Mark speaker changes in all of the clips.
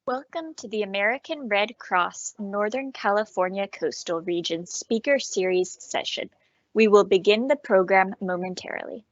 Speaker 1: Welcome to the American Red Cross Northern California Coastal Region Speaker Series session. We will begin the program momentarily.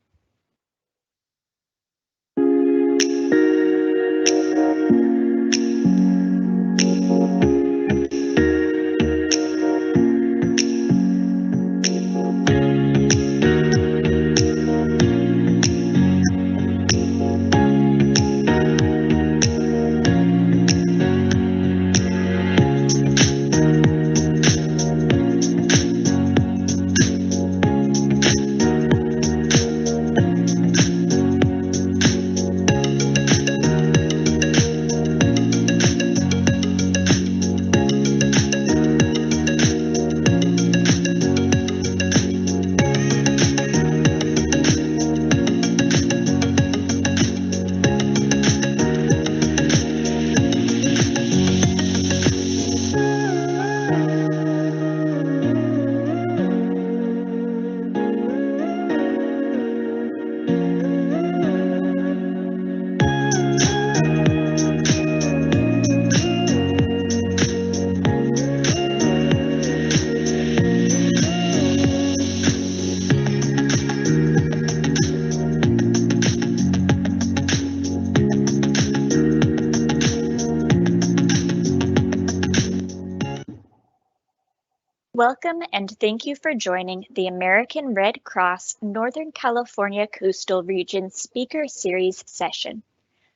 Speaker 1: Welcome and thank you for joining the American Red Cross Northern California Coastal Region Speaker Series session.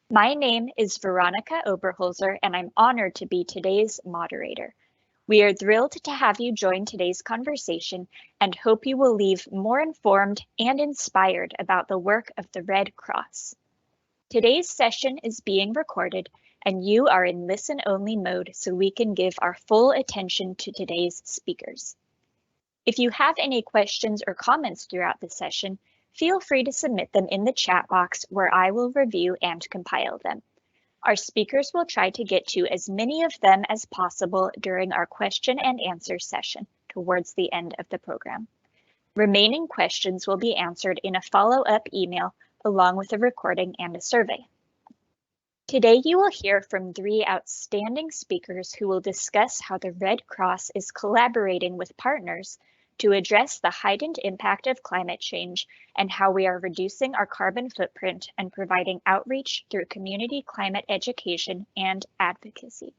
Speaker 1: My name is Veronica Oberholzer and I'm honored to be today's moderator. We are thrilled to have you join today's conversation and hope you will leave more informed and inspired about the work of the Red Cross. Today's session is being recorded and you are in listen-only mode so we can give our full attention to today's speakers. If you have any questions or comments throughout the session, feel free to submit them in the chat box where I will review and compile them. Our speakers will try to get to as many of them as possible during our question and answer session towards the end of the program. Remaining questions will be answered in a follow-up email along with a recording and a survey. Today you will hear from three outstanding speakers who will discuss how the Red Cross is collaborating with partners to address the heightened impact of climate change and how we are reducing our carbon footprint and providing outreach through community climate education and advocacy.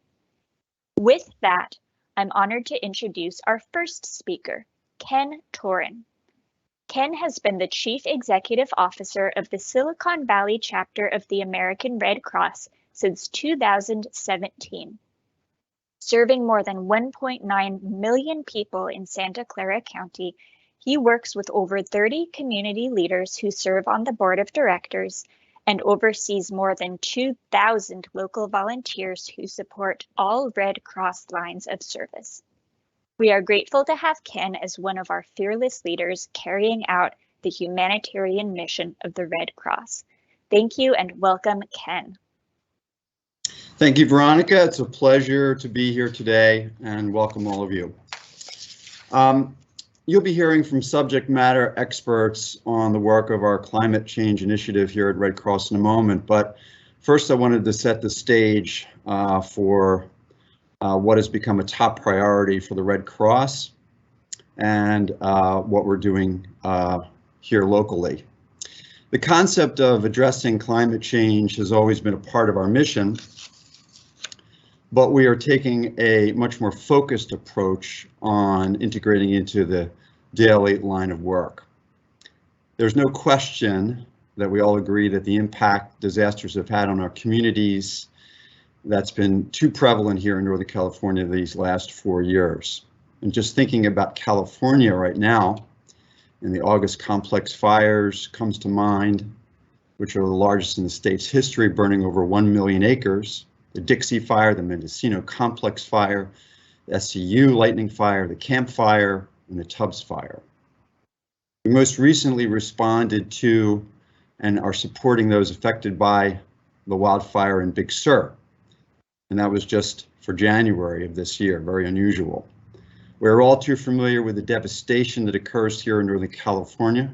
Speaker 1: With that, I'm honored to introduce our first speaker, Ken Toren. Ken has been the Chief Executive Officer of the Silicon Valley chapter of the American Red Cross since 2017. Serving more than 1.9 million people in Santa Clara County, he works with over 30 community leaders who serve on the board of directors and oversees more than 2,000 local volunteers who support all Red Cross lines of service. We are grateful to have Ken as one of our fearless leaders carrying out the humanitarian mission of the Red Cross. Thank you and welcome, Ken.
Speaker 2: Thank you, Veronica. It's a pleasure to be here today and welcome all of you. You'll be hearing from subject matter experts on the work of our climate change initiative here at Red Cross in a moment, but first I wanted to set the stage for what has become a top priority for the Red Cross and what we're doing here locally. The concept of addressing climate change has always been a part of our mission, but we are taking a much more focused approach on integrating into the daily line of work. There's no question that we all agree that the impact disasters have had on our communities that's been too prevalent here in Northern California these last 4 years. And just thinking about California right now, and the August complex fires comes to mind, which are the largest in the state's history, burning over 1 million acres. The Dixie Fire, the Mendocino Complex Fire, the SCU Lightning Fire, the Camp Fire, and the Tubbs Fire. We most recently responded to and are supporting those affected by the wildfire in Big Sur. And that was just for January of this year, very unusual. We're all too familiar with the devastation that occurs here in Northern California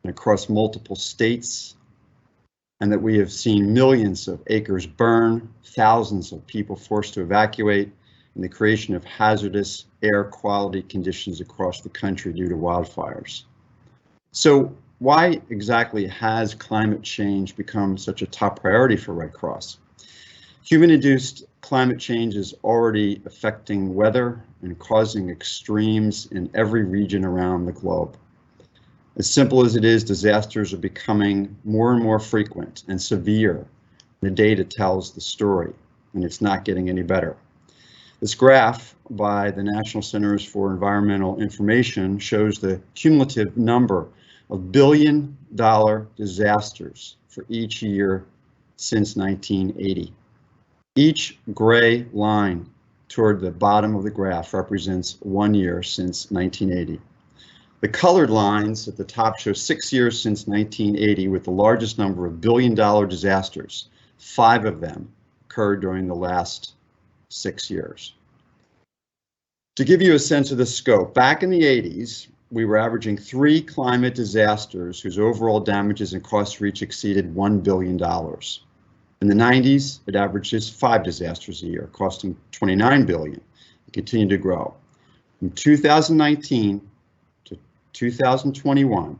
Speaker 2: and across multiple states. and that we have seen millions of acres burn, thousands of people forced to evacuate, and the creation of hazardous air quality conditions across the country due to wildfires. So why exactly has climate change become such a top priority for Red Cross? Human-induced climate change is already affecting weather and causing extremes in every region around the globe. As simple as it is, disasters are becoming more and more frequent and severe. The data tells the story, and it's not getting any better. This graph by the National Centers for Environmental Information shows the cumulative number of billion-dollar disasters for each year since 1980. Each gray line toward the bottom of the graph represents 1 year since 1980. The colored lines at the top show 6 years since 1980 with the largest number of billion-dollar disasters. 5 of them occurred during the last 6 years. To give you a sense of the scope, back in the 80s, we were averaging 3 climate disasters whose overall damages and costs each exceeded $1 billion. In the 90s, it averages 5 disasters a year, costing $29 billion, and continued to grow. From 2019 to 2021,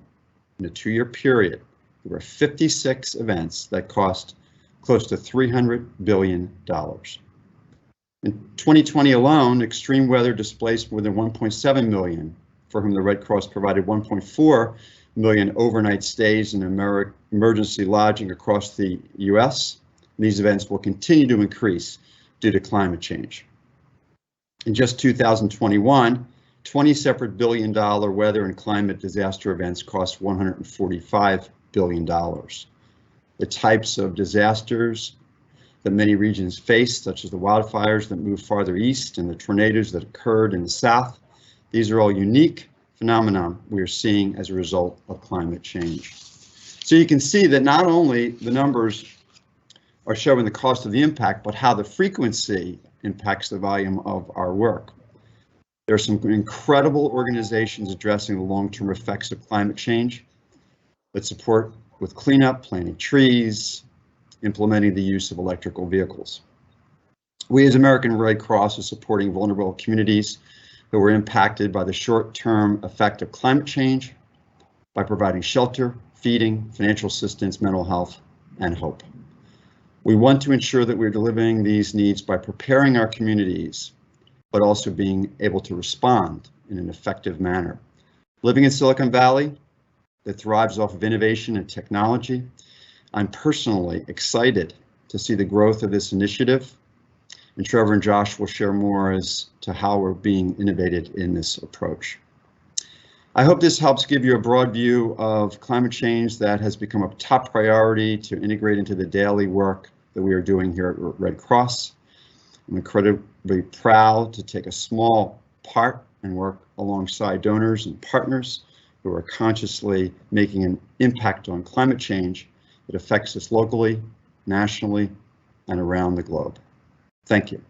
Speaker 2: in a 2-year period, there were 56 events that cost close to $300 billion. In 2020 alone, extreme weather displaced more than 1.7 million, for whom the Red Cross provided 1.4 million overnight stays in emergency lodging across the US. These events will continue to increase due to climate change. In just 2021, 20 separate billion-dollar weather and climate disaster events cost $145 billion. The types of disasters that many regions face, such as the wildfires that moved farther east and the tornadoes that occurred in the south, these are all unique phenomena we are seeing as a result of climate change. So you can see that not only the numbers are showing the cost of the impact, but how the frequency impacts the volume of our work. There are some incredible organizations addressing the long-term effects of climate change that support with cleanup, planting trees, implementing the use of electrical vehicles. We as American Red Cross are supporting vulnerable communities who were impacted by the short-term effect of climate change by providing shelter, feeding, financial assistance, mental health, and hope. We want to ensure that we're delivering these needs by preparing our communities, but also being able to respond in an effective manner. Living in Silicon Valley that thrives off of innovation and technology, I'm personally excited to see the growth of this initiative, and Trevor and Josh will share more as to how we're being innovated in this approach. I hope this helps give you a broad view of climate change that has become a top priority to integrate into the daily work that we are doing here at Red Cross. I'm incredibly proud to take a small part and work alongside donors and partners who are consciously making an impact on climate change that affects us locally, nationally, and around the globe. Thank you.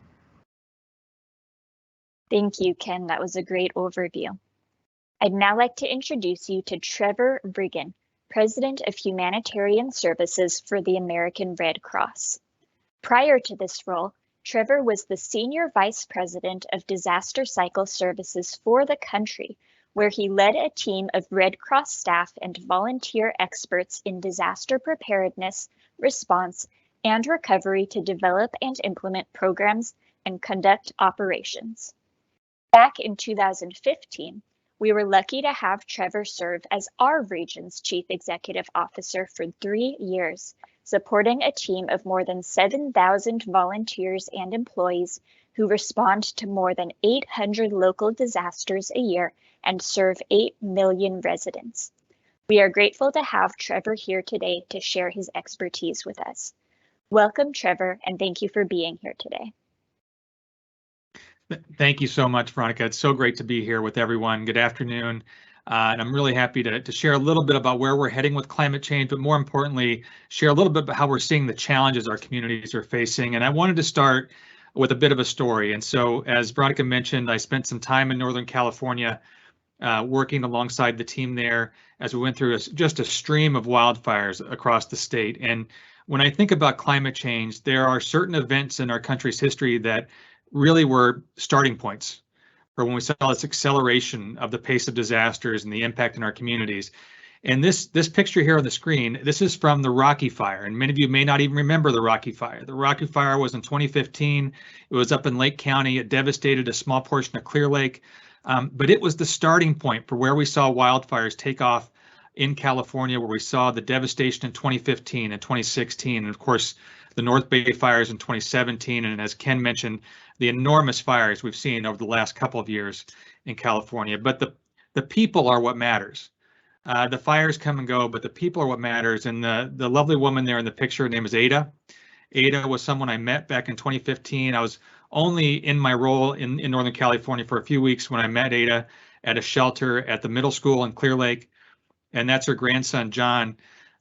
Speaker 1: Thank you, Ken. That was a great overview. I'd now like to introduce you to Trevor Riggen, President of Humanitarian Services for the American Red Cross. Prior to this role, Trevor was the Senior Vice President of Disaster Cycle Services for the country, where he led a team of Red Cross staff and volunteer experts in disaster preparedness, response, and recovery to develop and implement programs and conduct operations. Back in 2015, we were lucky to have Trevor serve as our region's Chief Executive Officer for 3 years, supporting a team of more than 7,000 volunteers and employees who respond to more than 800 local disasters a year and serve 8 million residents. We are grateful to have Trevor here today to share his expertise with us. Welcome, Trevor, and thank you for being here today.
Speaker 3: Thank you so much, Veronica. It's so great to be here with everyone. Good afternoon. And I'm really happy to share a little bit about where we're heading with climate change, but more importantly, share a little bit about how we're seeing the challenges our communities are facing. And I wanted to start with a bit of a story. And so, as Veronica mentioned, I spent some time in Northern California working alongside the team there as we went through just a stream of wildfires across the state. And when I think about climate change, there are certain events in our country's history that really were starting points for when we saw this acceleration of the pace of disasters and the impact in our communities. And this picture here on the screen, this is from the Rocky Fire, and many of you may not even remember the Rocky Fire. The Rocky Fire was in 2015. It was up in Lake County. It devastated a small portion of Clear Lake, but it was the starting point for where we saw wildfires take off in California, where we saw the devastation in 2015 and 2016, and of course, the North Bay fires in 2017, and as Ken mentioned, the enormous fires we've seen over the last couple of years in California. But the people are what matters. The fires come and go, but the people are what matters. And the lovely woman there in the picture, her name is Ada. Ada was someone I met back in 2015. I was only in my role in Northern California for a few weeks when I met Ada at a shelter at the middle school in Clear Lake. And that's her grandson, John.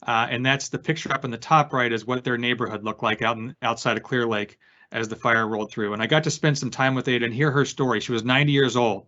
Speaker 3: And that's the picture up in the top right is what their neighborhood looked like outside of Clear Lake as the fire rolled through. And I got to spend some time with Ada and hear her story. She was 90 years old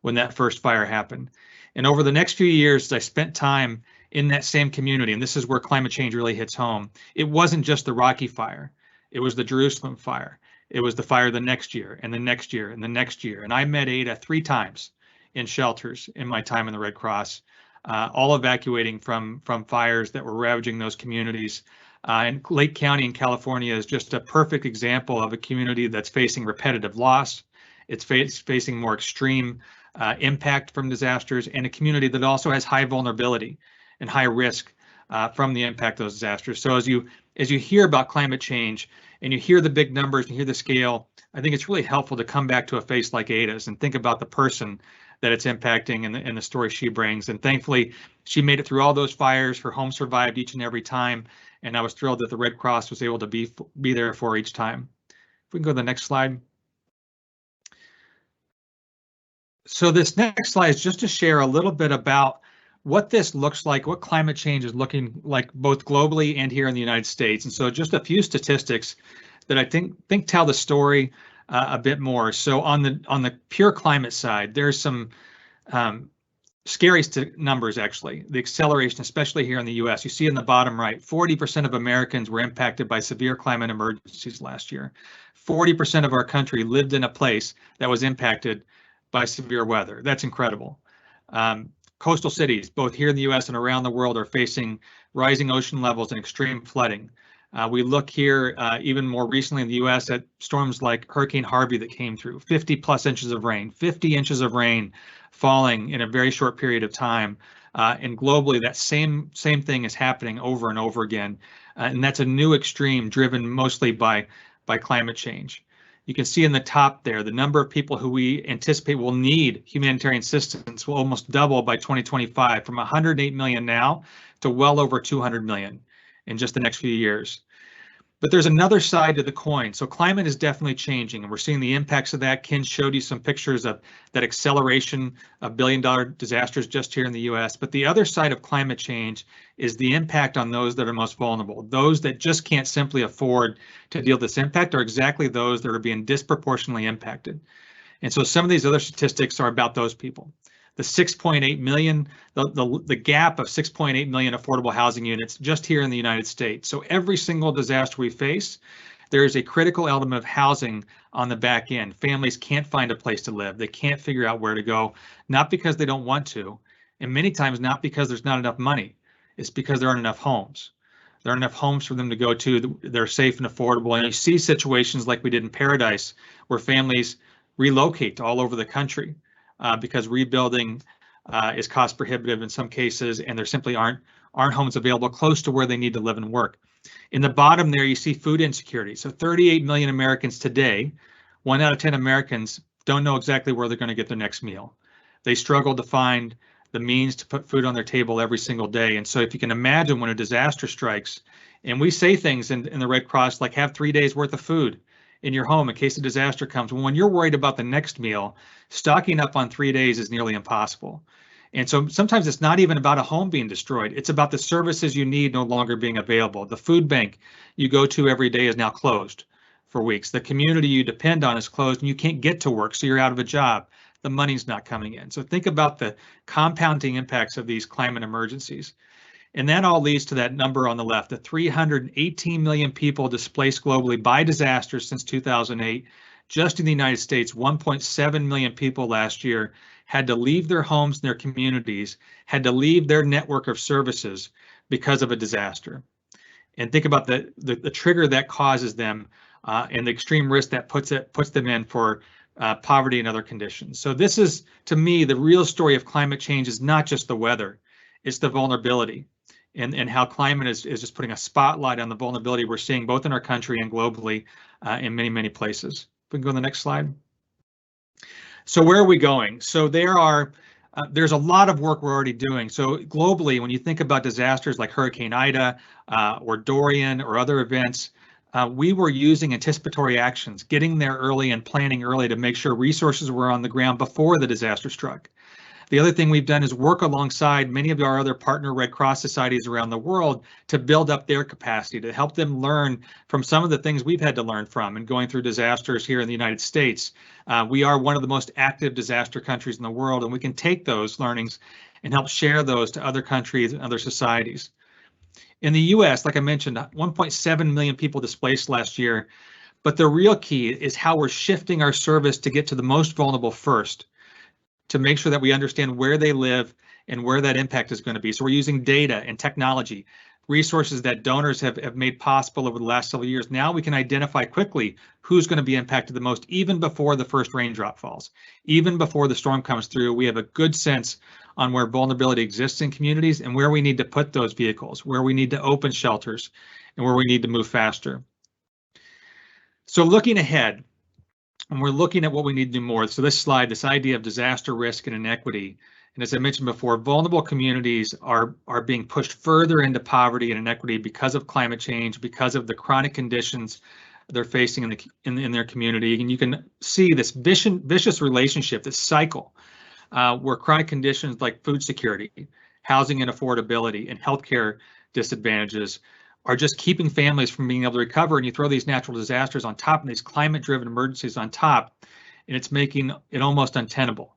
Speaker 3: when that first fire happened. And over the next few years, I spent time in that same community, and this is where climate change really hits home. It wasn't just the Rocky Fire. It was the Jerusalem fire. It was the fire the next year and the next year and the next year. And I met Ada 3 times in shelters in my time in the Red Cross, all evacuating from fires that were ravaging those communities. And Lake County in California is just a perfect example of a community that's facing repetitive loss. It's facing more extreme impact from disasters, and a community that also has high vulnerability and high risk from the impact of those disasters. So as you hear about climate change and you hear the big numbers and hear the scale, I think it's really helpful to come back to a face like Ada's and think about the person that it's impacting and the story she brings. And thankfully, she made it through all those fires. Her home survived each and every time, and I was thrilled that the Red Cross was able to be there for each time. If we can go to the next slide. So this next slide is just to share a little bit about what this looks like, what climate change is looking like both globally and here in the United States. And so just a few statistics that I think tell the story a bit more. So on the pure climate side, there's some scary numbers, actually. The acceleration, especially here in the US, you see in the bottom right, 40% of Americans were impacted by severe climate emergencies last year. 40% of our country lived in a place that was impacted by severe weather. That's incredible. Coastal cities, both here in the US and around the world, are facing rising ocean levels and extreme flooding. We look here even more recently in the US at storms like Hurricane Harvey that came through, 50+ inches of rain, 50 inches of rain falling in a very short period of time. And globally, that same thing is happening over and over again. And that's a new extreme driven mostly by climate change. You can see in the top there, the number of people who we anticipate will need humanitarian assistance will almost double by 2025, from 108 million now to well over 200 million in just the next few years. But there's another side to the coin. So climate is definitely changing, and we're seeing the impacts of that. Ken showed you some pictures of that acceleration of billion-dollar disasters just here in the US. But the other side of climate change is the impact on those that are most vulnerable. Those that just can't simply afford to deal with this impact are exactly those that are being disproportionately impacted. And so some of these other statistics are about those people. The 6.8 million, the gap of 6.8 million affordable housing units just here in the United States. So every single disaster we face, there is a critical element of housing on the back end. Families can't find a place to live. They can't figure out where to go, not because they don't want to, and many times not because there's not enough money. It's because there aren't enough homes. There aren't enough homes for them to go to. They're safe and affordable. And you see situations like we did in Paradise, where families relocate all over the country. Because rebuilding is cost prohibitive in some cases, and there simply aren't homes available close to where they need to live and work. In the bottom there, you see food insecurity. So 38 million Americans today, 1 out of 10 Americans don't know exactly where they're going to get their next meal. They struggle to find the means to put food on their table every single day. And so if you can imagine when a disaster strikes, and we say things in the Red Cross like have 3 days worth of food in your home in case a disaster comes. When you're worried about the next meal, stocking up on 3 days is nearly impossible. And so sometimes it's not even about a home being destroyed. It's about the services you need no longer being available. The food bank you go to every day is now closed for weeks. The community you depend on is closed and you can't get to work, so you're out of a job. the money's not coming in. So think about the compounding impacts of these climate emergencies. And that all leads to that number on the left, the 318 million people displaced globally by disasters since 2008. Just in the United States, 1.7 million people last year had to leave their homes and their communities, had to leave their network of services because of a disaster. And think about the trigger that causes them and the extreme risk that puts them in for poverty and other conditions. So this is, to me, the real story of climate change is not just the weather, it's the vulnerability. And how climate is just putting a spotlight on the vulnerability we're seeing both in our country and globally in many, many places. If we can go to the next slide. So where are we going? So there's a lot of work we're already doing. So globally, when you think about disasters like Hurricane Ida or Dorian or other events, we were using anticipatory actions, getting there early and planning early to make sure resources were on the ground before the disaster struck. The other thing we've done is work alongside many of our other partner Red Cross societies around the world to build up their capacity, to help them learn from some of the things we've had to learn from and going through disasters here in the United States. We are one of the most active disaster countries in the world, and we can take those learnings and help share those to other countries and other societies. In the US, like I mentioned, 1.7 million people displaced last year, but the real key is how we're shifting our service to get to the most vulnerable first, to make sure that we understand where they live and where that impact is going to be. So we're using data and technology, resources that donors have made possible over the last several years. Now we can identify quickly who's going to be impacted the most, even before the first raindrop falls, even before the storm comes through. We have a good sense on where vulnerability exists in communities and where we need to put those vehicles, where we need to open shelters, and where we need to move faster. So looking ahead, and we're looking at what we need to do more. So this slide, this idea of disaster risk and inequity, and as I mentioned before, vulnerable communities are being pushed further into poverty and inequity because of climate change, because of the chronic conditions they're facing in their community. And you can see this vicious relationship, this cycle, where chronic conditions like food security, housing and affordability, and healthcare disadvantages are just keeping families from being able to recover. And you throw these natural disasters on top and these climate-driven emergencies on top, and it's making it almost untenable.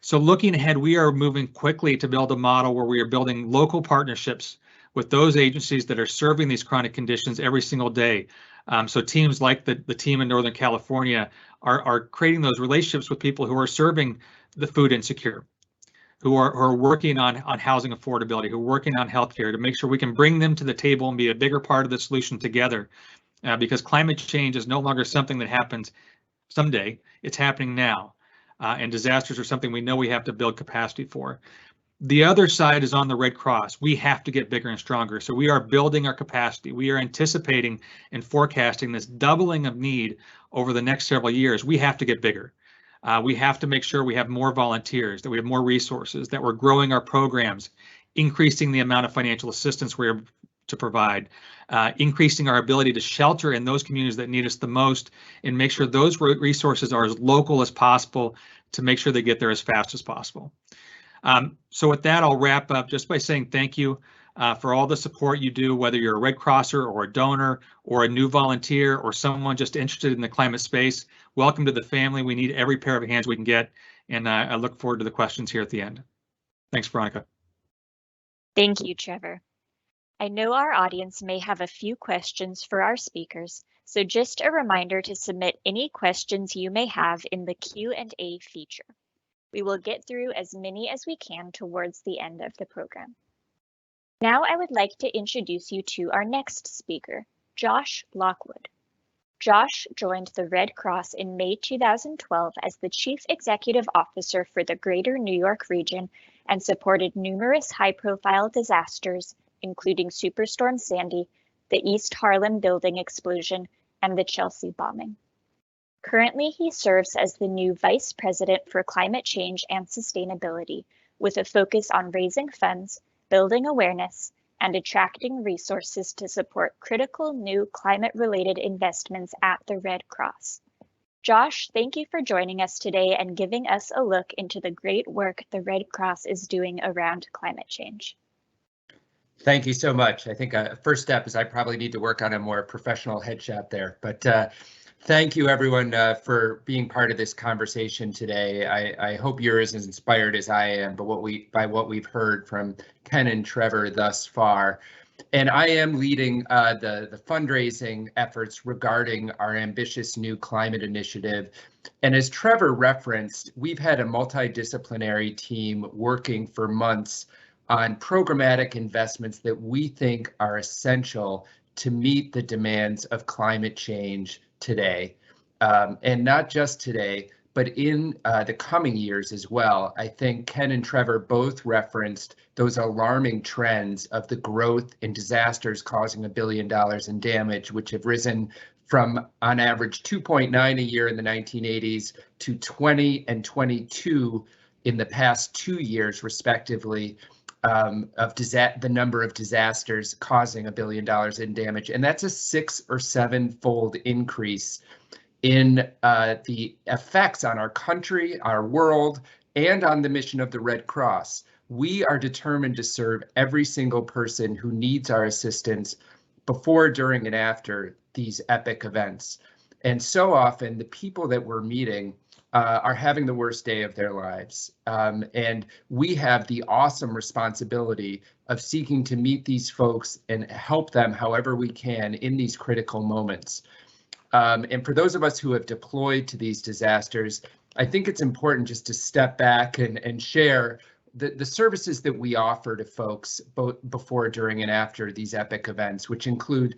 Speaker 3: So looking ahead, we are moving quickly to build a model where we are building local partnerships with those agencies that are serving these chronic conditions every single day. So teams like the team in Northern California are creating those relationships with people who are serving the food insecure, who are working on housing affordability, who are working on healthcare, to make sure we can bring them to the table and be a bigger part of the solution together. Because climate change is no longer something that happens someday, it's happening now. And disasters are something we know we have to build capacity for. The other side is on the Red Cross. We have to get bigger and stronger. So we are building our capacity. We are anticipating and forecasting this doubling of need over the next several years. We have to get bigger. We have to make sure we have more volunteers, that we have more resources, that we're growing our programs, increasing the amount of financial assistance we're to provide, increasing our ability to shelter in those communities that need us the most, and make sure those resources are as local as possible to make sure they get there as fast as possible. So with that, I'll wrap up just by saying thank you for all the support you do, whether you're a Red Crosser or a donor or a new volunteer or someone just interested in the climate space. Welcome to the family. We need every pair of hands we can get, and I look forward to the questions here at the end. Thanks, Veronica.
Speaker 1: Thank you, Trevor. I know our audience may have a few questions for our speakers, so just a reminder to submit any questions you may have in the Q&A feature. We will get through as many as we can towards the end of the program. Now I would like to introduce you to our next speaker, Josh Lockwood. Josh joined the Red Cross in May 2012 as the Chief Executive Officer for the Greater New York region and supported numerous high-profile disasters, including Superstorm Sandy, the East Harlem building explosion, and the Chelsea bombing. Currently, he serves as the new Vice President for Climate Change and Sustainability, with a focus on raising funds, building awareness, and attracting resources to support critical new climate-related investments at the Red Cross. Josh, thank you for joining us today and giving us a look into the great work the Red Cross is doing around climate change.
Speaker 4: Thank you so much. I think first step is I probably need to work on a more professional headshot there, but Thank you, everyone, for being part of this conversation today. I hope you're as inspired as I am by what we've heard from Ken and Trevor thus far. And I am leading the fundraising efforts regarding our ambitious new climate initiative. And as Trevor referenced, we've had a multidisciplinary team working for months on programmatic investments that we think are essential to meet the demands of climate change today. And not just today, but in the coming years as well. I think Ken and Trevor both referenced those alarming trends of the growth in disasters causing $1 billion in damage, which have risen from on average 2.9 a year in the 1980s to 20 and 22 in the past 2 years, respectively, of the number of disasters causing $1 billion in damage. And that's a 6 or 7-fold increase in the effects on our country, our world, and on the mission of the Red Cross. We are determined to serve every single person who needs our assistance before, during, and after these epic events. And so often the people that we're meeting are having the worst day of their lives. And we have the awesome responsibility of seeking to meet these folks and help them however we can in these critical moments. And for those of us who have deployed to these disasters, I think it's important just to step back and share the services that we offer to folks both before, during, and after these epic events, which include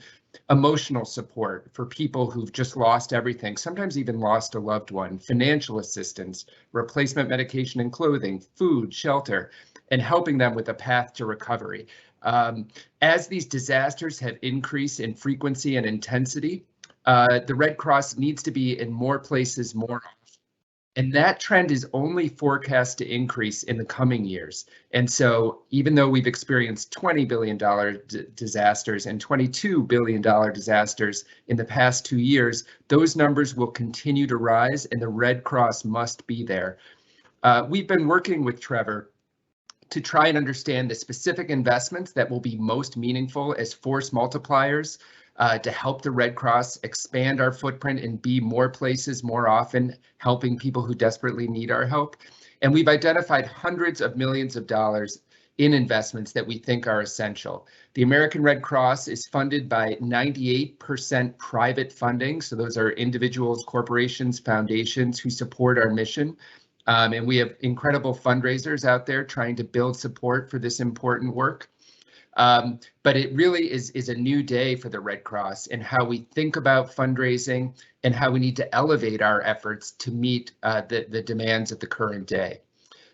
Speaker 4: emotional support for people who've just lost everything, sometimes even lost a loved one, financial assistance, replacement medication and clothing, food, shelter, and helping them with a path to recovery. As these disasters have increased in frequency and intensity, the Red Cross needs to be in more places more often. And that trend is only forecast to increase in the coming years. And so even though we've experienced $20 billion disasters and $22 billion disasters in the past 2 years, those numbers will continue to rise and the Red Cross must be there. We've been working with Trevor to try and understand the specific investments that will be most meaningful as force multipliers to help the Red Cross expand our footprint and be more places more often, helping people who desperately need our help. And we've identified hundreds of millions of dollars in investments that we think are essential. The American Red Cross is funded by 98% private funding. So those are individuals, corporations, foundations who support our mission. And we have incredible fundraisers out there trying to build support for this important work. But it really is a new day for the Red Cross and how we think about fundraising and how we need to elevate our efforts to meet the demands of the current day.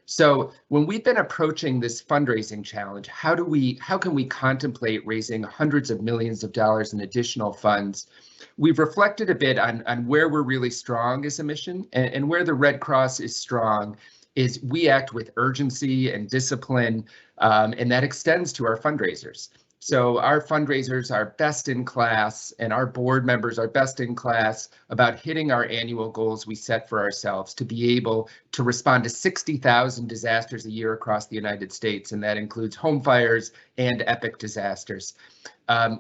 Speaker 4: So when we've been approaching this fundraising challenge, how can we contemplate raising hundreds of millions of dollars in additional funds? We've reflected a bit on where we're really strong as a mission, and where the Red Cross is strong is we act with urgency and discipline, and that extends to our fundraisers. So our fundraisers are best in class, and our board members are best in class about hitting our annual goals we set for ourselves to be able to respond to 60,000 disasters a year across the United States, and that includes home fires and epic disasters.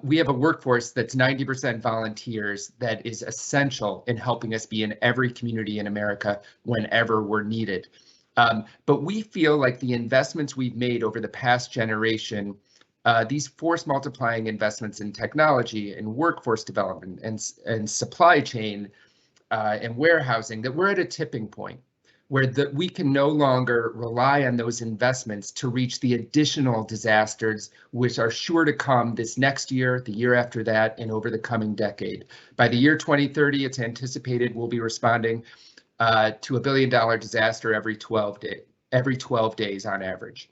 Speaker 4: We have a workforce that's 90% volunteers that is essential in helping us be in every community in America whenever we're needed. But we feel like the investments we've made over the past generation, these force multiplying investments in technology and workforce development and supply chain and warehousing, that we're at a tipping point where we can no longer rely on those investments to reach the additional disasters which are sure to come this next year, the year after that, and over the coming decade. By the year 2030, it's anticipated we'll be responding to $1 billion disaster every 12 days on average.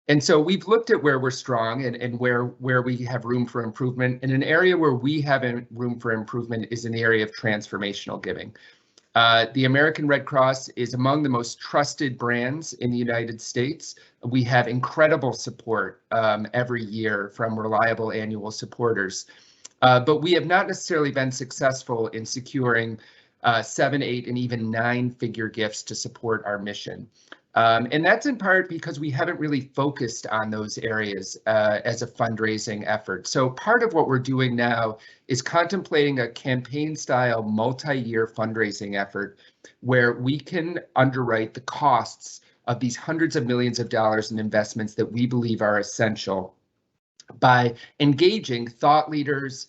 Speaker 4: And so we've looked at where we're strong and where we have room for improvement. And an area where we have room for improvement is in the area of transformational giving. The American Red Cross is among the most trusted brands in the United States. We have incredible support every year from reliable annual supporters. But we have not necessarily been successful in securing 7, 8, and even 9-figure gifts to support our mission. And that's in part because we haven't really focused on those areas as a fundraising effort. So part of what we're doing now is contemplating a campaign-style multi-year fundraising effort where we can underwrite the costs of these hundreds of millions of dollars in investments that we believe are essential by engaging thought leaders,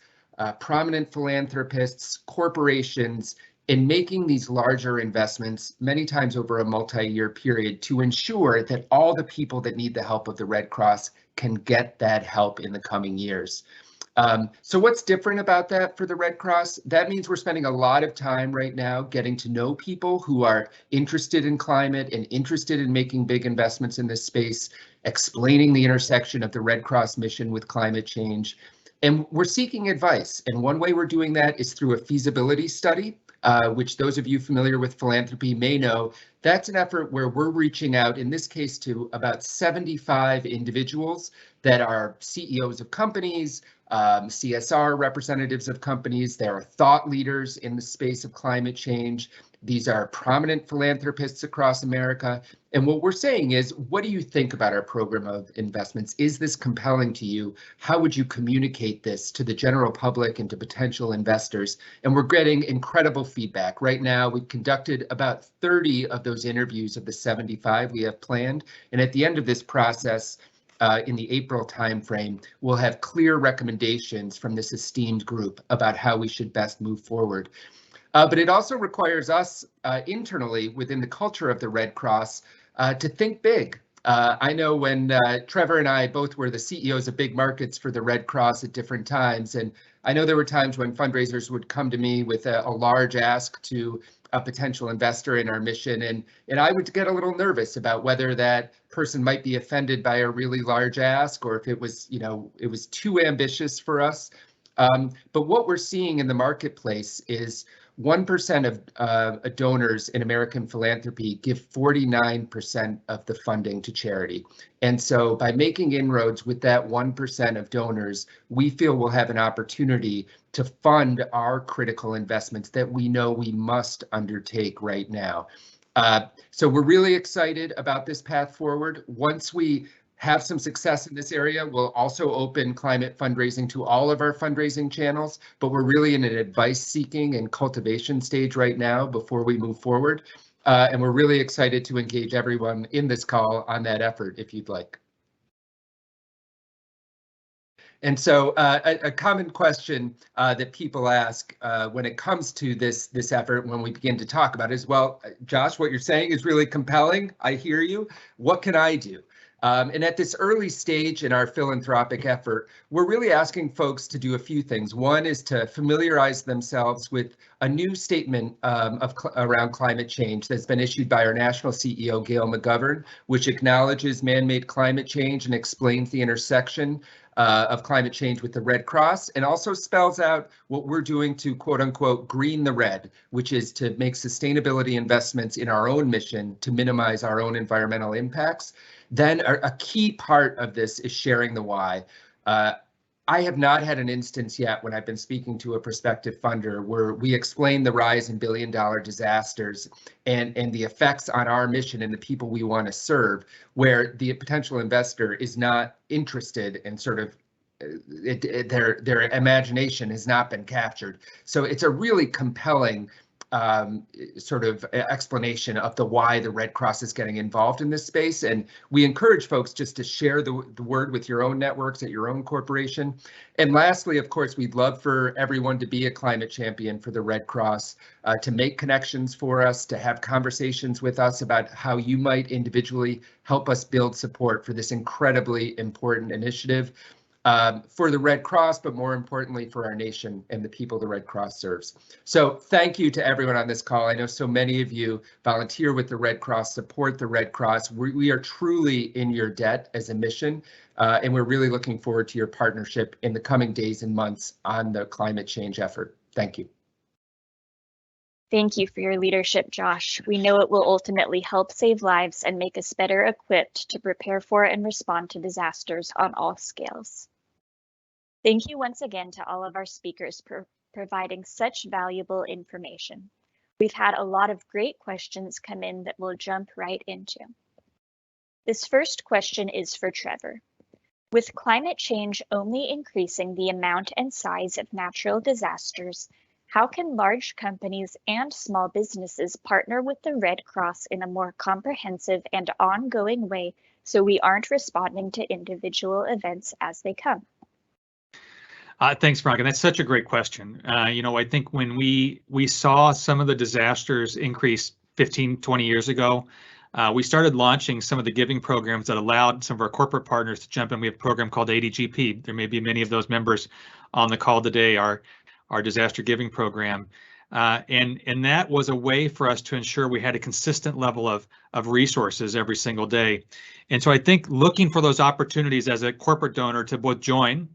Speaker 4: prominent philanthropists, corporations, in making these larger investments, many times over a multi-year period, to ensure that all the people that need the help of the Red Cross can get that help in the coming years. So what's different about that for the Red Cross? That means we're spending a lot of time right now getting to know people who are interested in climate and interested in making big investments in this space, explaining the intersection of the Red Cross mission with climate change. And we're seeking advice. And one way we're doing that is through a feasibility study, which those of you familiar with philanthropy may know. That's an effort where we're reaching out, in this case, to about 75 individuals that are CEOs of companies, CSR representatives of companies. There are thought leaders in the space of climate change. These are prominent philanthropists across America. And what we're saying is, what do you think about our program of investments? Is this compelling to you? How would you communicate this to the general public and to potential investors? And we're getting incredible feedback. Right now, we've conducted about 30 of those interviews of the 75 we have planned. And at the end of this process, in the April timeframe, we'll have clear recommendations from this esteemed group about how we should best move forward. But it also requires us internally within the culture of the Red Cross to think big. I know when Trevor and I both were the CEOs of big markets for the Red Cross at different times, and I know there were times when fundraisers would come to me with a large ask to a potential investor in our mission, and I would get a little nervous about whether that person might be offended by a really large ask, or if it was, it was too ambitious for us. But what we're seeing in the marketplace is 1% of donors in American philanthropy give 49% of the funding to charity. And so by making inroads with that 1% of donors, we feel we'll have an opportunity to fund our critical investments that we know we must undertake right now. So we're really excited about this path forward. Once we have some success in this area, we'll also open climate fundraising to all of our fundraising channels, but we're really in an advice seeking and cultivation stage right now before we move forward. And we're really excited to engage everyone in this call on that effort, if you'd like. And so a common question that people ask when it comes to this effort, when we begin to talk about it, is, well, Josh, what you're saying is really compelling. I hear you. What can I do? And at this early stage in our philanthropic effort, we're really asking folks to do a few things. One is to familiarize themselves with a new statement around climate change that's been issued by our national CEO, Gail McGovern, which acknowledges man-made climate change and explains the intersection of climate change with the Red Cross, and also spells out what we're doing to, quote unquote, green the red, which is to make sustainability investments in our own mission to minimize our own environmental impacts. Then a key part of this is sharing the why. I have not had an instance yet when I've been speaking to a prospective funder where we explain the rise in billion-dollar disasters and the effects on our mission and the people we want to serve, where the potential investor is not interested in sort of their imagination has not been captured. So it's a really compelling sort of explanation of the why the Red Cross is getting involved in this space. And we encourage folks just to share the word with your own networks at your own corporation. And lastly, of course, we'd love for everyone to be a climate champion for the Red Cross, to make connections for us, to have conversations with us about how you might individually help us build support for this incredibly important initiative. For the Red Cross, but more importantly for our nation and the people the Red Cross serves. So thank you to everyone on this call. I know so many of you volunteer with the Red Cross, support the Red Cross. We are truly in your debt as a mission, and we're really looking forward to your partnership in the coming days and months on the climate change effort. Thank you.
Speaker 1: Thank you for your leadership, Josh. We know it will ultimately help save lives and make us better equipped to prepare for and respond to disasters on all scales. Thank you once again to all of our speakers for providing such valuable information. We've had a lot of great questions come in that we'll jump right into. This first question is for Trevor. With climate change only increasing the amount and size of natural disasters, how can large companies and small businesses partner with the Red Cross in a more comprehensive and ongoing way so we aren't responding to individual events as they come?
Speaker 3: Thanks, Veronica. That's such a great question. I think when we saw some of the disasters increase 15, 20 years ago, we started launching some of the giving programs that allowed some of our corporate partners to jump in. We have a program called ADGP. There may be many of those members on the call today, our disaster giving program. And that was a way for us to ensure we had a consistent level of resources every single day. And so I think looking for those opportunities as a corporate donor to both join,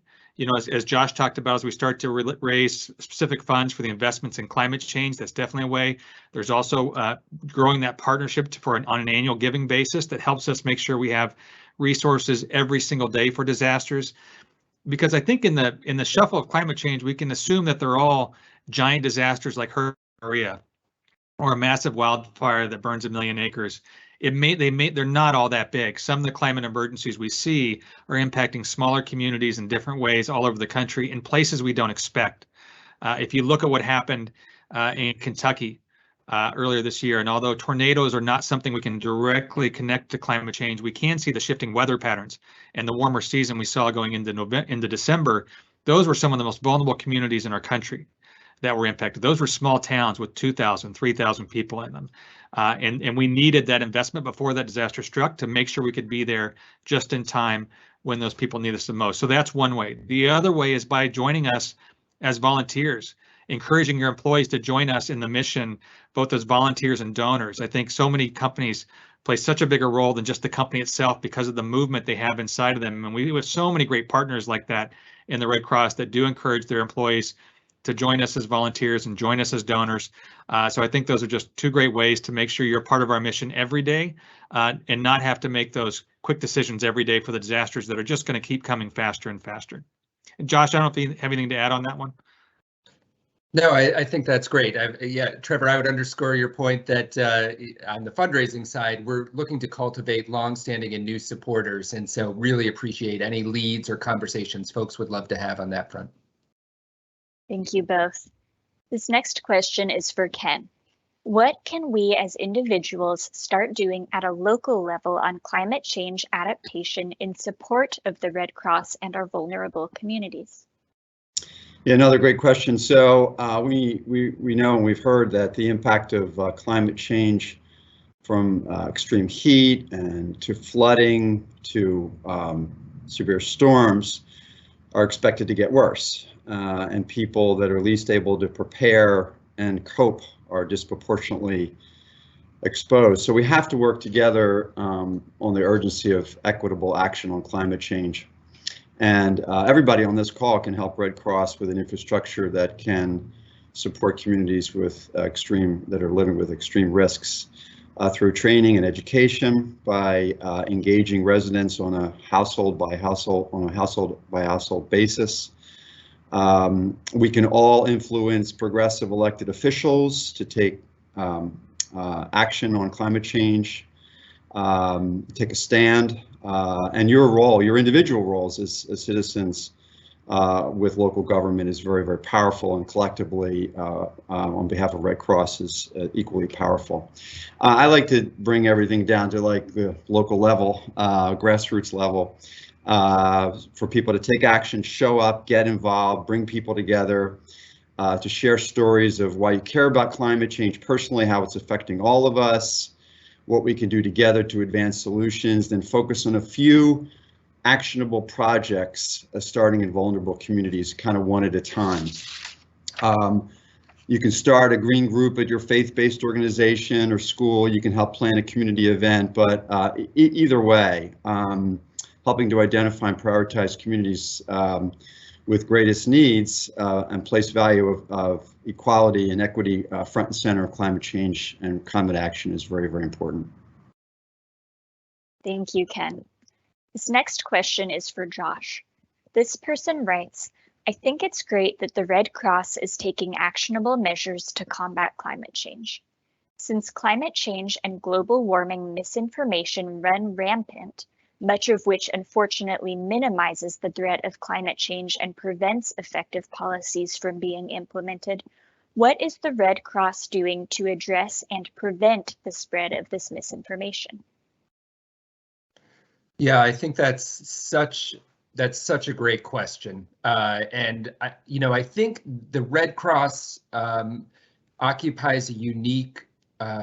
Speaker 3: as Josh talked about, as we start to raise specific funds for the investments in climate change, that's definitely a way. There's also growing that partnership on an annual giving basis that helps us make sure we have resources every single day for disasters. Because I think in the shuffle of climate change, we can assume that they're all giant disasters like Hurricane Maria or a massive wildfire that burns 1 million acres. They're not all that big. Some of the climate emergencies we see are impacting smaller communities in different ways all over the country in places we don't expect. If you look at what happened in Kentucky earlier this year, and although tornadoes are not something we can directly connect to climate change, we can see the shifting weather patterns and the warmer season we saw going into December. Those were some of the most vulnerable communities in our country that were impacted. Those were small towns with 2,000, 3,000 people in them. And we needed that investment before that disaster struck to make sure we could be there just in time when those people need us the most. So that's one way. The other way is by joining us as volunteers, encouraging your employees to join us in the mission, both as volunteers and donors. I think so many companies play such a bigger role than just the company itself because of the movement they have inside of them. And we have so many great partners like that in the Red Cross that do encourage their employees to join us as volunteers and join us as donors. So I think those are just two great ways to make sure you're part of our mission every day and not have to make those quick decisions every day for the disasters that are just going to keep coming faster and faster. And Josh, I don't know if you have anything to add on that one.
Speaker 4: No, I think that's great. Yeah, Trevor, I would underscore your point that on the fundraising side, we're looking to cultivate longstanding and new supporters. And so really appreciate any leads or conversations folks would love to have on that front.
Speaker 1: Thank you both. This next question is for Ken. What can we as individuals start doing at a local level on climate change adaptation in support of the Red Cross and our vulnerable communities?
Speaker 2: Yeah, another great question. So we know and we've heard that the impact of climate change from extreme heat and to flooding to severe storms are expected to get worse. And people that are least able to prepare and cope are disproportionately exposed. So we have to work together on the urgency of equitable action on climate change. And everybody on this call can help Red Cross with an infrastructure that can support communities with that are living with extreme risks through training and education, by engaging residents on a household by household basis. We can all influence progressive elected officials to take action on climate change, take a stand, and your individual roles as citizens with local government is very, very powerful, and collectively on behalf of Red Cross is equally powerful. I like to bring everything down to like the local level, grassroots level. For people to take action, show up, get involved, bring people together, to share stories of why you care about climate change personally, how it's affecting all of us, what we can do together to advance solutions, then focus on a few actionable projects starting in vulnerable communities, kind of one at a time. You can start a green group at your faith-based organization or school. You can help plan a community event, but either way, helping to identify and prioritize communities with greatest needs and place value of equality and equity front and center of climate change and climate action is very, very important.
Speaker 1: Thank you, Ken. This next question is for Josh. This person writes, I think it's great that the Red Cross is taking actionable measures to combat climate change. Since climate change and global warming misinformation run rampant, much of which unfortunately minimizes the threat of climate change and prevents effective policies from being implemented, what is the Red Cross doing to address and prevent the spread of this misinformation?
Speaker 4: Yeah, I think that's such a great question, and I think the Red Cross occupies a unique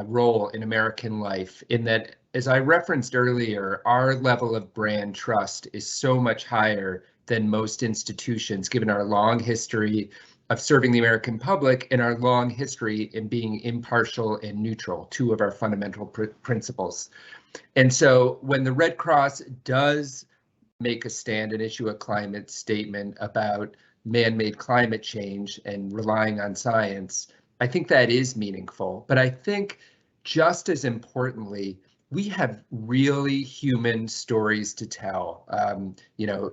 Speaker 4: role in American life in that, as I referenced earlier, our level of brand trust is so much higher than most institutions, given our long history of serving the American public and our long history in being impartial and neutral, two of our fundamental principles. And so when the Red Cross does make a stand and issue a climate statement about man-made climate change and relying on science, I think that is meaningful. But I think just as importantly, we have really human stories to tell.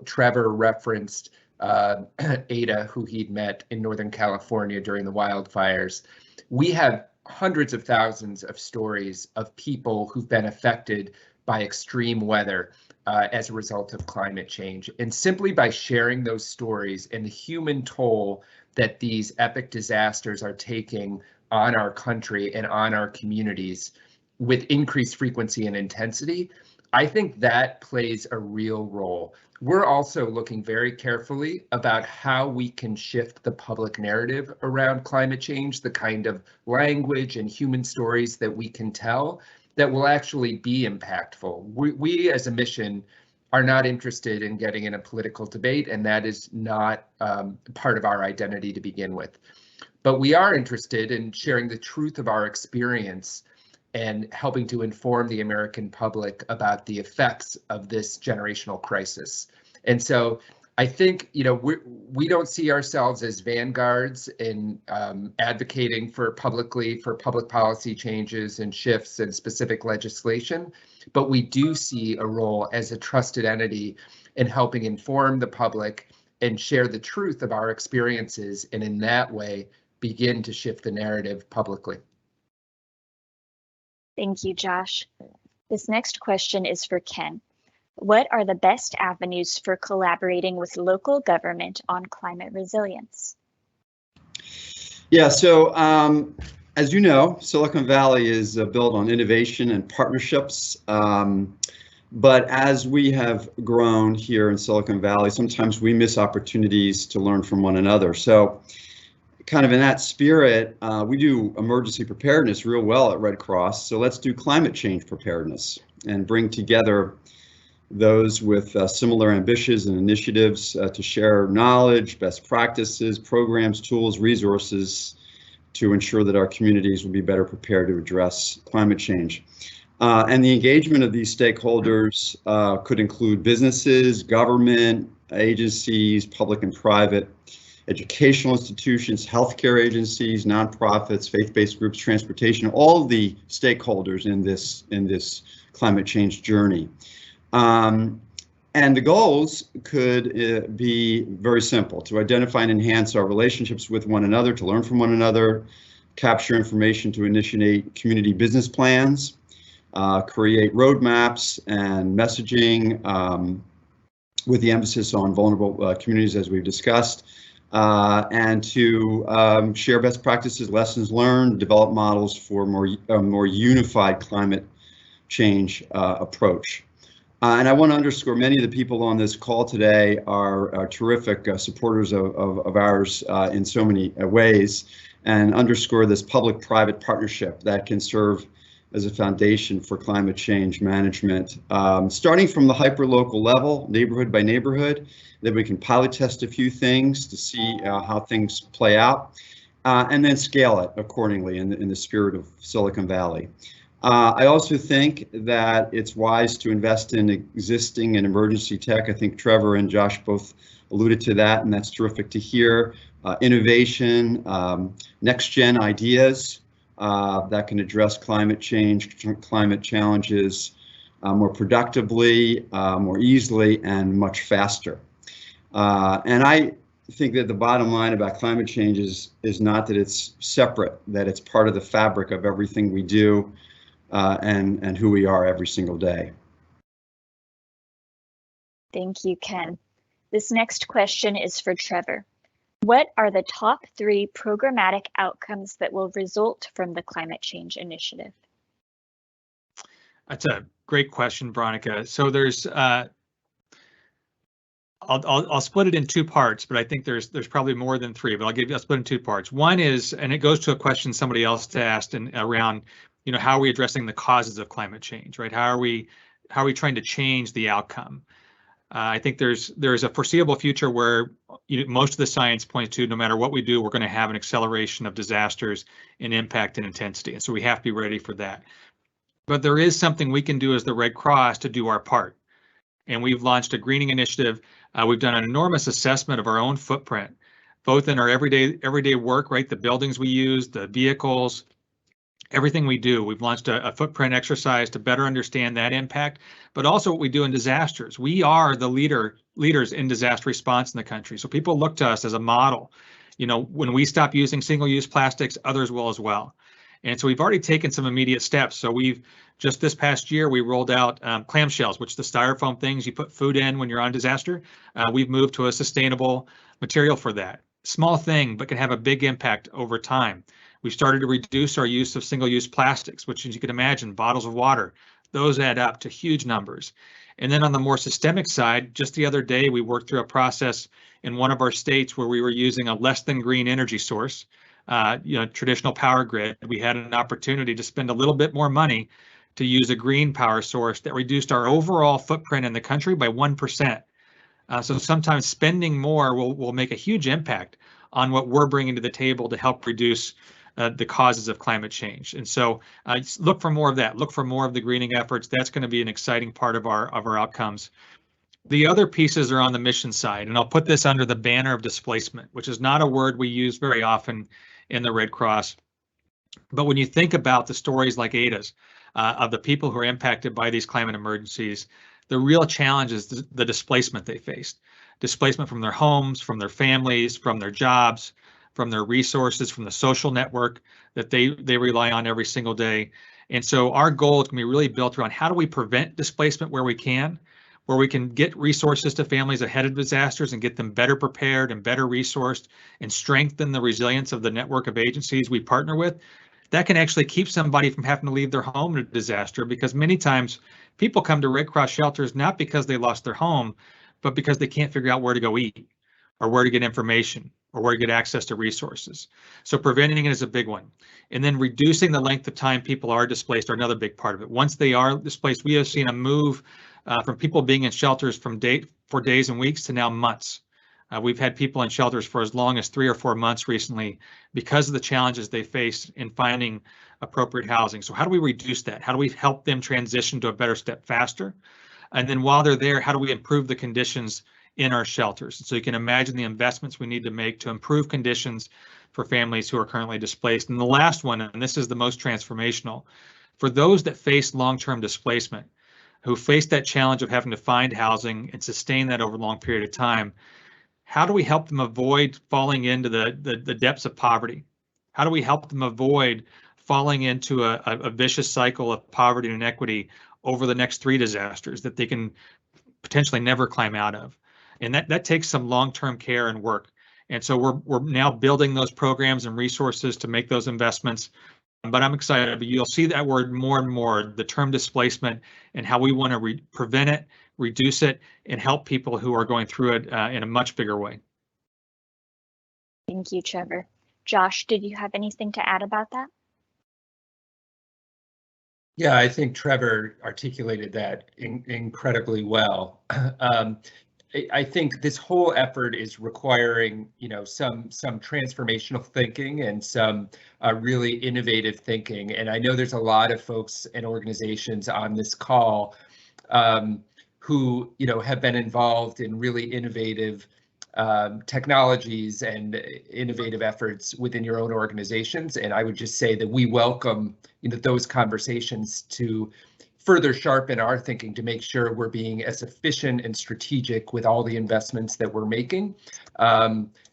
Speaker 4: Trevor referenced Ada, who he'd met in Northern California during the wildfires. We have hundreds of thousands of stories of people who've been affected by extreme weather as a result of climate change. And simply by sharing those stories and the human toll that these epic disasters are taking on our country and on our communities with increased frequency and intensity, I think that plays a real role. We're also looking very carefully about how we can shift the public narrative around climate change, the kind of language and human stories that we can tell that will actually be impactful. We as a mission are not interested in getting in a political debate, and that is not part of our identity to begin with. But we are interested in sharing the truth of our experience and helping to inform the American public about the effects of this generational crisis. And so I think, we don't see ourselves as vanguards in advocating for public policy changes and shifts and specific legislation, but we do see a role as a trusted entity in helping inform the public and share the truth of our experiences, and in that way begin to shift the narrative publicly.
Speaker 1: Thank you, Josh. This next question is for Ken. What are the best avenues for collaborating with local government on climate resilience?
Speaker 2: Yeah, so as you know, Silicon Valley is built on innovation and partnerships. But as we have grown here in Silicon Valley, sometimes we miss opportunities to learn from one another. So kind of in that spirit, we do emergency preparedness real well at Red Cross. So let's do climate change preparedness and bring together those with similar ambitions and initiatives to share knowledge, best practices, programs, tools, resources to ensure that our communities will be better prepared to address climate change. And the engagement of these stakeholders could include businesses, government, agencies, public and private, educational institutions, healthcare agencies, nonprofits, faith-based groups, transportation, all of the stakeholders in this climate change journey. And the goals could be very simple: to identify and enhance our relationships with one another, to learn from one another, capture information to initiate community business plans, create roadmaps and messaging with the emphasis on vulnerable communities, as we've discussed, and to share best practices, lessons learned, develop models for a more unified climate change approach. And I want to underscore, many of the people on this call today are terrific supporters of ours in so many ways, and underscore this public-private partnership that can serve as a foundation for climate change management, starting from the hyper-local level, neighborhood by neighborhood. Then we can pilot test a few things to see how things play out, and then scale it accordingly in the spirit of Silicon Valley. I also think that it's wise to invest in existing and emergency tech. I think Trevor and Josh both alluded to that, and that's terrific to hear. Innovation, next-gen ideas that can address climate change, climate challenges more productively, more easily, and much faster. And think that the bottom line about climate change is not that it's separate, that it's part of the fabric of everything we do and who we are every single day.
Speaker 1: Thank you, Ken. This next question is for Trevor. What are the top 3 programmatic outcomes that will result from the climate change initiative?
Speaker 3: That's a great question, Veronica. So there's I'll split it in 2 parts, but I think there's probably more than 3, but I'll split it in 2 parts. One is, and it goes to a question somebody else asked and around, how are we addressing the causes of climate change, right? How are we trying to change the outcome? I think there's a foreseeable future where most of the science points to, no matter what we do, we're going to have an acceleration of disasters in impact and intensity. And so we have to be ready for that. But there is something we can do as the Red Cross to do our part. And we've launched a greening initiative. We've done an enormous assessment of our own footprint, both in our everyday work, right? The buildings we use, the vehicles, everything we do. We've launched a footprint exercise to better understand that impact, but also what we do in disasters. We are the leaders in disaster response in the country. So people look to us as a model. When we stop using single-use plastics, others will as well. And so we've already taken some immediate steps. So just this past year, we rolled out clamshells, which are the styrofoam things you put food in when you're on disaster. We've moved to a sustainable material for that. Small thing, but can have a big impact over time. We started to reduce our use of single-use plastics, which, as you can imagine, bottles of water, those add up to huge numbers. And then on the more systemic side, just the other day, we worked through a process in one of our states where we were using a less than green energy source, traditional power grid. We had an opportunity to spend a little bit more money to use a green power source that reduced our overall footprint in the country by 1%. So sometimes spending more will make a huge impact on what we're bringing to the table to help reduce the causes of climate change. And so look for more of that. Look for more of the greening efforts. That's going to be an exciting part of our outcomes. The other pieces are on the mission side, and I'll put this under the banner of displacement, which is not a word we use very often in the Red Cross. But when you think about the stories like Ada's, of the people who are impacted by these climate emergencies, the real challenge is the displacement they faced. Displacement from their homes, from their families, from their jobs, from their resources, from the social network that they rely on every single day. And so our goal is going to be really built around how do we prevent displacement where we can get resources to families ahead of disasters and get them better prepared and better resourced and strengthen the resilience of the network of agencies we partner with. That can actually keep somebody from having to leave their home in a disaster, because many times people come to Red Cross shelters not because they lost their home, but because they can't figure out where to go eat or where to get information or where to get access to resources. So preventing it is a big one. And then reducing the length of time people are displaced are another big part of it. Once they are displaced, we have seen a move from people being in shelters for days and weeks to now months. We've had people in shelters for as long as 3 or 4 months recently because of the challenges they face in finding appropriate housing. So how do we reduce that? How do we help them transition to a better step faster? And then while they're there, how do we improve the conditions in our shelters? So you can imagine the investments we need to make to improve conditions for families who are currently displaced. And the last one, and this is the most transformational, for those that face long-term displacement, who face that challenge of having to find housing and sustain that over a long period of time, how do we help them avoid falling into the depths of poverty? How do we help them avoid falling into a vicious cycle of poverty and inequity over the next 3 disasters that they can potentially never climb out of? And that takes some long-term care and work. And so we're now building those programs and resources to make those investments. But I'm excited. But you'll see that word more and more, the term displacement, and how we want to prevent it, reduce it, and help people who are going through it in a much bigger way.
Speaker 1: Thank you, Trevor. Josh, did you have anything to add about that?
Speaker 4: Yeah, I think Trevor articulated that incredibly well. I think this whole effort is requiring, some transformational thinking and some really innovative thinking. And I know there's a lot of folks and organizations on this call who, have been involved in really innovative technologies and innovative efforts within your own organizations. And I would just say that we welcome, those conversations to further sharpen our thinking to make sure we're being as efficient and strategic with all the investments that we're making,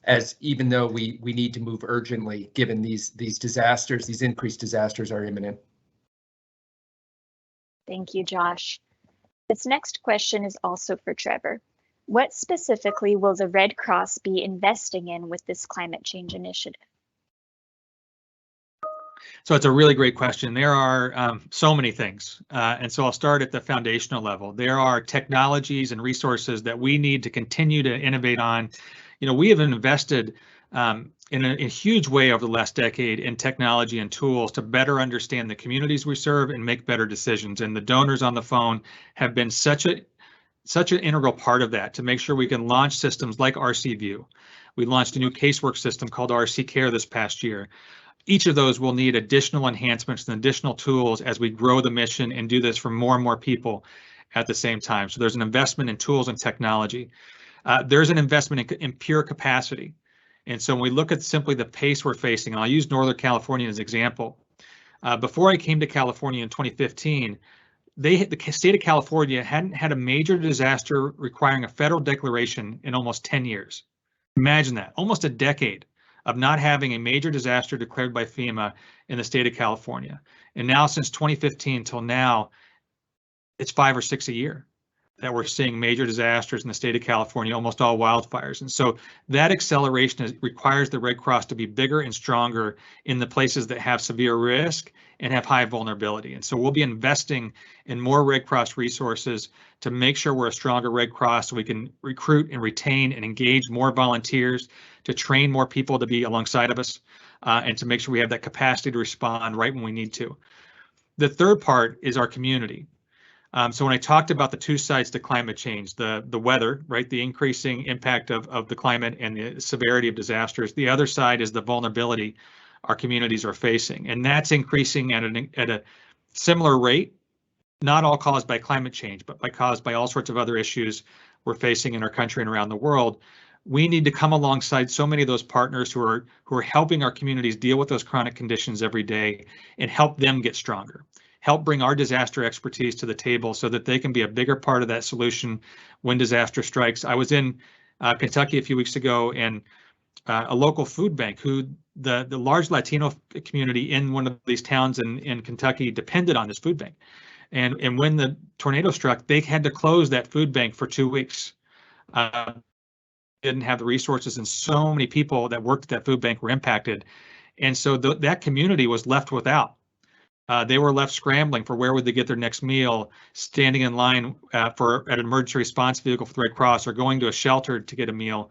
Speaker 4: as even though we need to move urgently, given these disasters, these increased disasters are imminent.
Speaker 1: Thank you, Josh. This next question is also for Trevor. What specifically will the Red Cross be investing in with this climate change initiative?
Speaker 3: So it's a really great question. There are so many things. And so I'll start at the foundational level. There are technologies and resources that we need to continue to innovate on. You know, we have invested in a huge way over the last decade in technology and tools to better understand the communities we serve and make better decisions. And the donors on the phone have been such an integral part of that to make sure we can launch systems like RC View. We launched a new casework system called RC Care this past year. Each of those will need additional enhancements and additional tools as we grow the mission and do this for more and more people at the same time. So there's an investment in tools and technology. There's an investment in pure capacity. And so when we look at simply the pace we're facing, and I'll use Northern California as an example. Before I came to California in 2015, the state of California hadn't had a major disaster requiring a federal declaration in almost 10 years. Imagine that, almost a decade of not having a major disaster declared by FEMA in the state of California. And now since 2015 till now, it's 5 or 6 a year that we're seeing major disasters in the state of California, almost all wildfires. And so that acceleration requires the Red Cross to be bigger and stronger in the places that have severe risk and have high vulnerability. And so we'll be investing in more Red Cross resources to make sure we're a stronger Red Cross so we can recruit and retain and engage more volunteers, to train more people to be alongside of us, and to make sure we have that capacity to respond right when we need to. The third part is our community. So when I talked about the two sides to climate change, the weather, right, the increasing impact of the climate and the severity of disasters, the other side is the vulnerability our communities are facing. And that's increasing at a similar rate, not all caused by climate change, but caused by all sorts of other issues we're facing in our country and around the world. We need to come alongside so many of those partners who are helping our communities deal with those chronic conditions every day and help them get stronger. Help bring our disaster expertise to the table so that they can be a bigger part of that solution when disaster strikes. I was in Kentucky a few weeks ago, and a local food bank, who the large Latino community in one of these towns in Kentucky depended on this food bank. And when the tornado struck, they had to close that food bank for 2 weeks. Didn't have the resources, and so many people that worked at that food bank were impacted. And so that community was left without. They were left scrambling for where would they get their next meal, standing in line for an emergency response vehicle for the Red Cross, or going to a shelter to get a meal.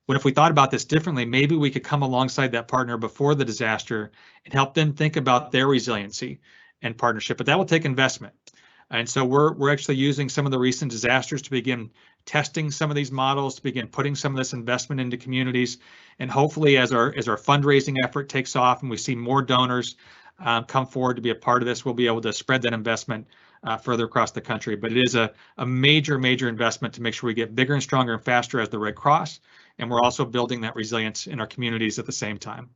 Speaker 3: When if we thought about this differently, maybe we could come alongside that partner before the disaster and help them think about their resiliency and partnership. But that will take investment. And so we're actually using some of the recent disasters to begin testing some of these models, to begin putting some of this investment into communities. And hopefully as our fundraising effort takes off and we see more donors come forward to be a part of this, we'll be able to spread that investment further across the country. But it is a major investment to make sure we get bigger and stronger and faster as the Red Cross. And we're also building that resilience in our communities at the same time.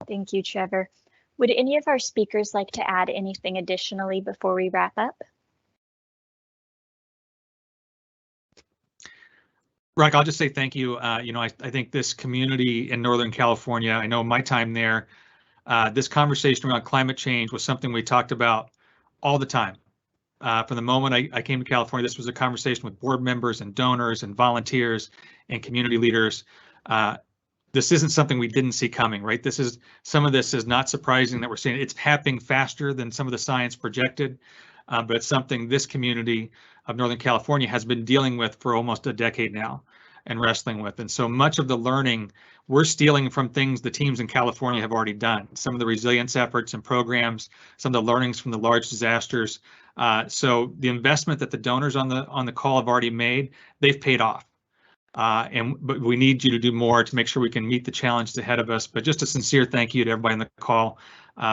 Speaker 1: Thank you, Trevor. Would any of our speakers like to add anything additionally before we wrap up?
Speaker 3: Rock, I'll just say thank you. I think this community in Northern California, I know my time there, this conversation around climate change was something we talked about all the time. From the moment I came to California, this was a conversation with board members and donors and volunteers and community leaders. This isn't something we didn't see coming, right? Some of this is not surprising that we're seeing. It's happening faster than some of the science projected, but it's something this community of Northern California has been dealing with for almost a decade now and wrestling with. And so much of the learning we're stealing from things the teams in California have already done. Some of the resilience efforts and programs, some of the learnings from the large disasters. So the investment that the donors on the call have already made, they've paid off. But we need you to do more to make sure we can meet the challenges ahead of us. But just a sincere thank you to everybody on the call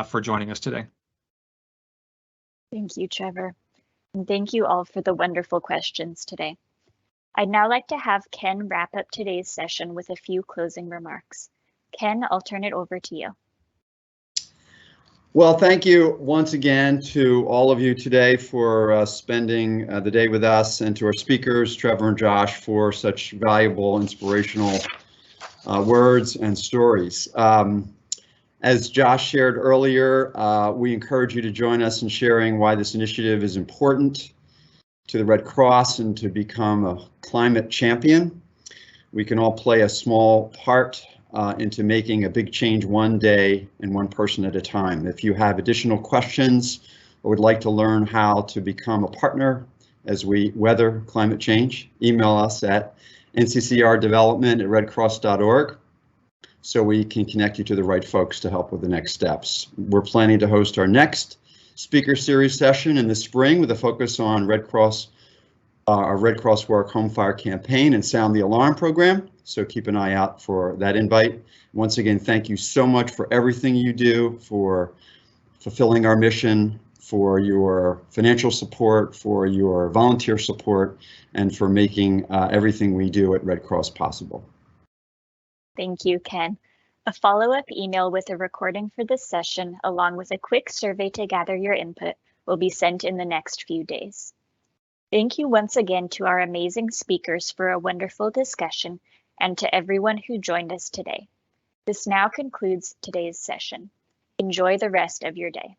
Speaker 3: for joining us today.
Speaker 1: Thank you, Trevor. And thank you all for the wonderful questions today. I'd now like to have Ken wrap up today's session with a few closing remarks. Ken, I'll turn it over to you.
Speaker 2: Well, thank you once again to all of you today for spending the day with us, and to our speakers, Trevor and Josh, for such valuable, inspirational words and stories. As Josh shared earlier, we encourage you to join us in sharing why this initiative is important to the Red Cross and to become a climate champion. We can all play a small part into making a big change one day and one person at a time. If you have additional questions or would like to learn how to become a partner as we weather climate change, email us at nccrdevelopment@redcross.org so we can connect you to the right folks to help with the next steps. We're planning to host our next speaker series session in the spring with a focus on our Red Cross Work Home Fire campaign and Sound the Alarm program. So keep an eye out for that invite. Once again, thank you so much for everything you do, for fulfilling our mission, for your financial support, for your volunteer support, and for making everything we do at Red Cross possible.
Speaker 1: Thank you, Ken. A follow-up email with a recording for this session, along with a quick survey to gather your input, will be sent in the next few days. Thank you once again to our amazing speakers for a wonderful discussion, and to everyone who joined us today. This now concludes today's session. Enjoy the rest of your day.